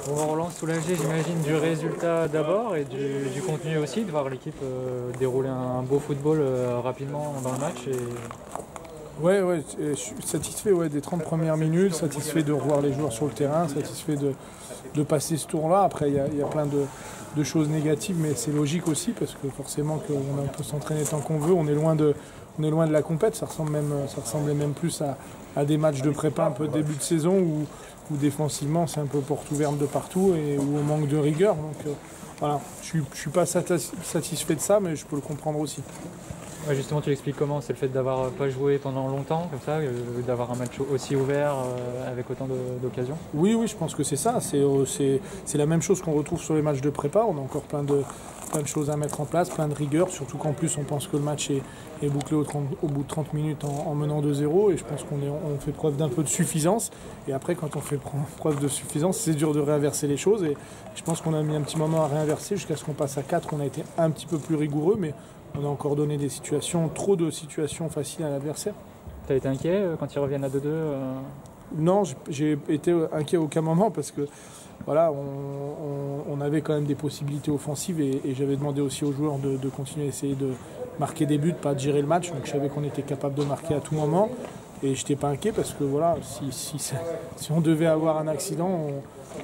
Bon, Roland, soulagé, j'imagine, du résultat d'abord et du contenu aussi, de voir l'équipe dérouler un beau football rapidement dans le match. Ouais, je suis satisfait des 30 premières minutes, satisfait de revoir les joueurs sur le terrain, satisfait de passer ce tour-là. Après, il y a plein de choses négatives, mais c'est logique aussi parce que forcément qu'on peut s'entraîner tant qu'on veut. On est loin de la compète. Ça ressemblait même plus à des matchs de prépa un peu début de saison où défensivement c'est un peu porte ouverte de partout et où on manque de rigueur. Donc voilà, je suis pas satisfait de ça, mais je peux le comprendre aussi. Ouais, justement, tu l'expliques comment? C'est le fait d'avoir pas joué pendant longtemps, comme ça, d'avoir un match aussi ouvert avec autant d'occasions? Oui, je pense que c'est ça. C'est la même chose qu'on retrouve sur les matchs de prépa. On a encore plein de choses à mettre en place, plein de rigueur, surtout qu'en plus on pense que le match est bouclé au bout de 30 minutes en menant 2-0 et je pense qu'on fait preuve d'un peu de suffisance. Et après, quand on fait preuve de suffisance, c'est dur de réinverser les choses et je pense qu'on a mis un petit moment à réinverser jusqu'à ce qu'on passe à 4. On a été un petit peu plus rigoureux, mais on a encore donné trop de situations faciles à l'adversaire. T'as été inquiet quand ils reviennent à 2-2 Non, j'ai été inquiet à aucun moment parce que voilà, on avait quand même des possibilités offensives et j'avais demandé aussi aux joueurs de continuer à essayer de marquer des buts, pas de gérer le match. Donc je savais qu'on était capable de marquer à tout moment et je n'étais pas inquiet parce que voilà, si on devait avoir un accident,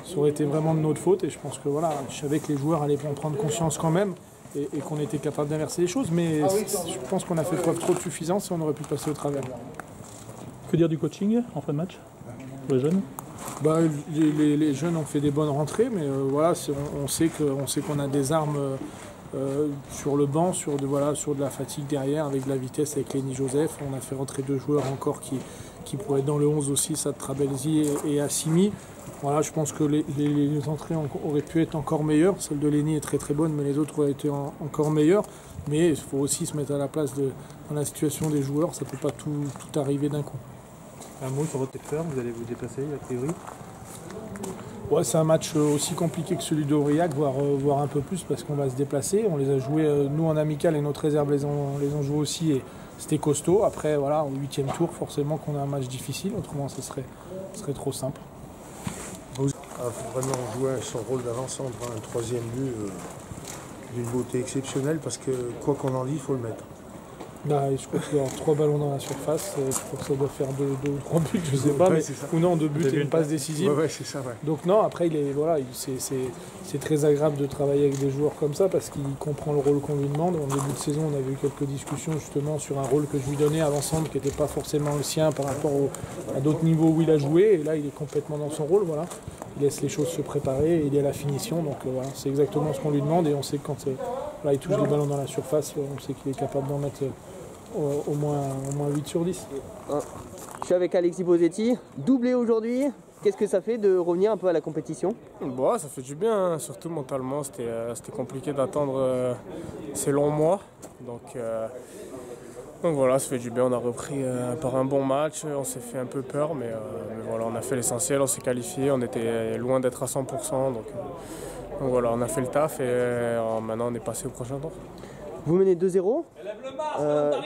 ça aurait été vraiment de notre faute et je pense que voilà, je savais que les joueurs allaient en prendre conscience quand même et qu'on était capable d'inverser les choses, mais je pense qu'on a fait preuve trop de suffisance et on aurait pu passer au travers. Que dire du coaching en fin de match pour les jeunes? Les jeunes ont fait des bonnes rentrées, mais voilà, on sait qu'on a des armes sur le banc, sur de la fatigue derrière, avec de la vitesse avec Lenny Joseph. On a fait rentrer 2 joueurs encore qui pourraient être dans le 11 aussi, Sad Trabelsi et Assimi. Voilà, je pense que les entrées auraient pu être encore meilleures. Celle de Lenny est très très bonne, mais les autres auraient été encore meilleures. Mais il faut aussi se mettre à la place dans la situation des joueurs, ça ne peut pas tout arriver d'un coup. Un mot sur votre secteur, vous allez vous déplacer a priori? Ouais, c'est un match aussi compliqué que celui d'Aurillac, voire un peu plus parce qu'on va se déplacer. On les a joués, nous en amical et notre réserve les ont joués aussi et c'était costaud. Après, voilà, au 8e tour, forcément qu'on a un match difficile, autrement ça serait trop simple. Il faut vraiment jouer son rôle d'avant-centre, un 3e but d'une beauté exceptionnelle parce que quoi qu'on en dise, il faut le mettre. Je crois qu'il y a 3 ballons dans la surface, je crois que ça doit faire 2 ou 3 buts, je sais pas, ou non, 2 buts et une passe décisive. Ouais, c'est ça, ouais. Donc non, après c'est très agréable de travailler avec des joueurs comme ça parce qu'il comprend le rôle qu'on lui demande. En début de saison, on avait eu quelques discussions justement sur un rôle que je lui donnais avant-centre qui n'était pas forcément le sien par rapport à d'autres niveaux où il a joué, et là il est complètement dans son rôle, voilà. Il laisse les choses se préparer et il est à la finition, donc voilà, c'est exactement ce qu'on lui demande et on sait que quand il touche les ballons dans la surface, on sait qu'il est capable d'en mettre au moins 8 sur 10. Je suis avec Alexis Bosetti, doublé aujourd'hui. Qu'est-ce que ça fait de revenir un peu à la compétition? Ça fait du bien, surtout mentalement. C'était compliqué d'attendre ces longs mois. Donc voilà, ça fait du bien. On a repris par un bon match. On s'est fait un peu peur, mais voilà, on a fait l'essentiel. On s'est qualifié. On était loin d'être à 100%. Donc voilà, on a fait le taf et maintenant on est passé au prochain tour. Vous menez 2-0.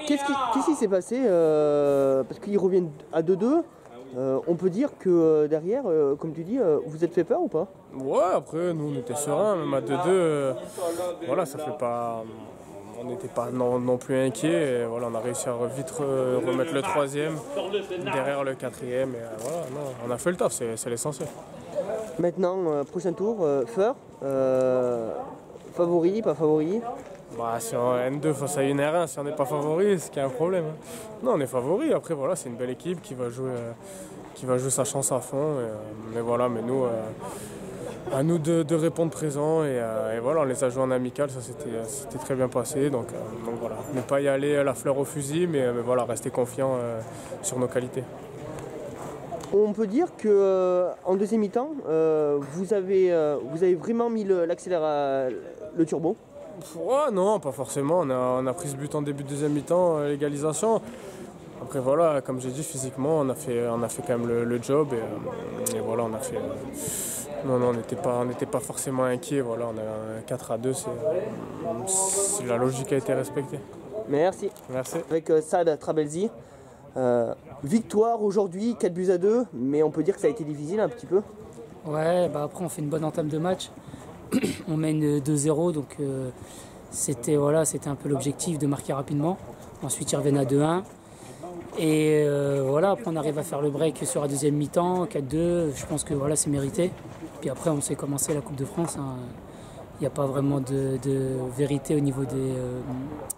Qu'est-ce qui s'est passé parce qu'ils reviennent à 2-2. On peut dire que derrière, comme tu dis, vous êtes fait peur ou pas? Ouais, après, nous on était sereins, même à 2-2, voilà, ça fait pas. On n'était pas non plus inquiets. Voilà, on a réussi à vite remettre le 3e, derrière le 4e. Et voilà, non, on a fait le taf, c'est l'essentiel. Maintenant, prochain tour, Feur. Favori, pas favori? Si on est N2 face à une R1, si on n'est pas favori, c'est qu'il y a un problème. Non, on est favori. Après, voilà, c'est une belle équipe qui va jouer sa chance à fond. Mais nous, à nous de répondre présent. Et voilà, on les a joués en amical, ça c'était très bien passé. Donc voilà, ne pas y aller la fleur au fusil, mais voilà, rester confiant sur nos qualités. On peut dire qu'en deuxième mi-temps, vous avez vraiment mis le turbo? Ouais, non, pas forcément. On a pris ce but en début de deuxième mi-temps, l'égalisation. Après voilà, comme j'ai dit, physiquement, on a fait quand même le job et voilà, on a fait. Non, on n'était pas forcément inquiets. Voilà, on a un 4-2, la logique a été respectée. Merci. Merci. Avec Sad Trabelsi. Victoire aujourd'hui, 4-2, mais on peut dire que ça a été difficile un petit peu. Ouais, bah après on fait une bonne entame de match. On mène 2-0, donc c'était un peu l'objectif de marquer rapidement. Ensuite ils reviennent à 2-1. Et voilà, après on arrive à faire le break sur la deuxième mi-temps, 4-2, je pense que voilà, c'est mérité. Puis après on sait commencer la Coupe de France. Il n'y a pas vraiment de vérité au niveau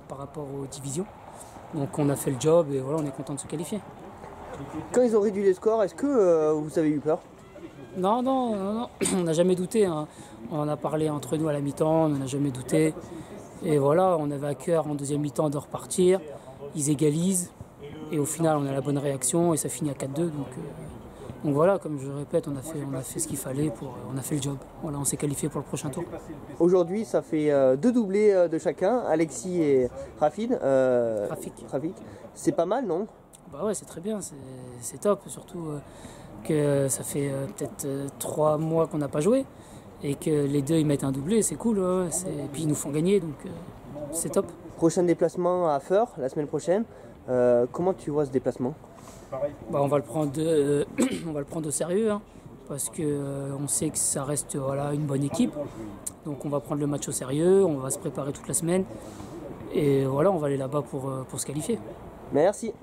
par rapport aux divisions. Donc on a fait le job et voilà, on est content de se qualifier. Quand ils ont réduit les scores, est-ce que vous avez eu peur? Non, on n'a jamais douté. Hein. On en a parlé entre nous à la mi-temps, on n'en a jamais douté. Et voilà, on avait à cœur en deuxième mi-temps de repartir. Ils égalisent. Et au final, on a la bonne réaction et ça finit à 4-2. Donc voilà, comme je répète, on a fait ce qu'il fallait, on a fait le job. Voilà, on s'est qualifié pour le prochain tour. Aujourd'hui, ça fait 2 doublés de chacun, Alexis et Rafik. C'est pas mal, non? Bah ouais, c'est très bien, c'est top. Surtout que ça fait peut-être 3 mois qu'on n'a pas joué et que les deux ils mettent un doublé, c'est cool. Ouais, et puis ils nous font gagner, donc c'est top. Prochain déplacement à Feur la semaine prochaine. Comment tu vois ce déplacement? Bah, on va le prendre au sérieux, hein, parce qu'on sait que ça reste une bonne équipe. Donc on va prendre le match au sérieux, on va se préparer toute la semaine. Et voilà, on va aller là-bas pour se qualifier. Merci.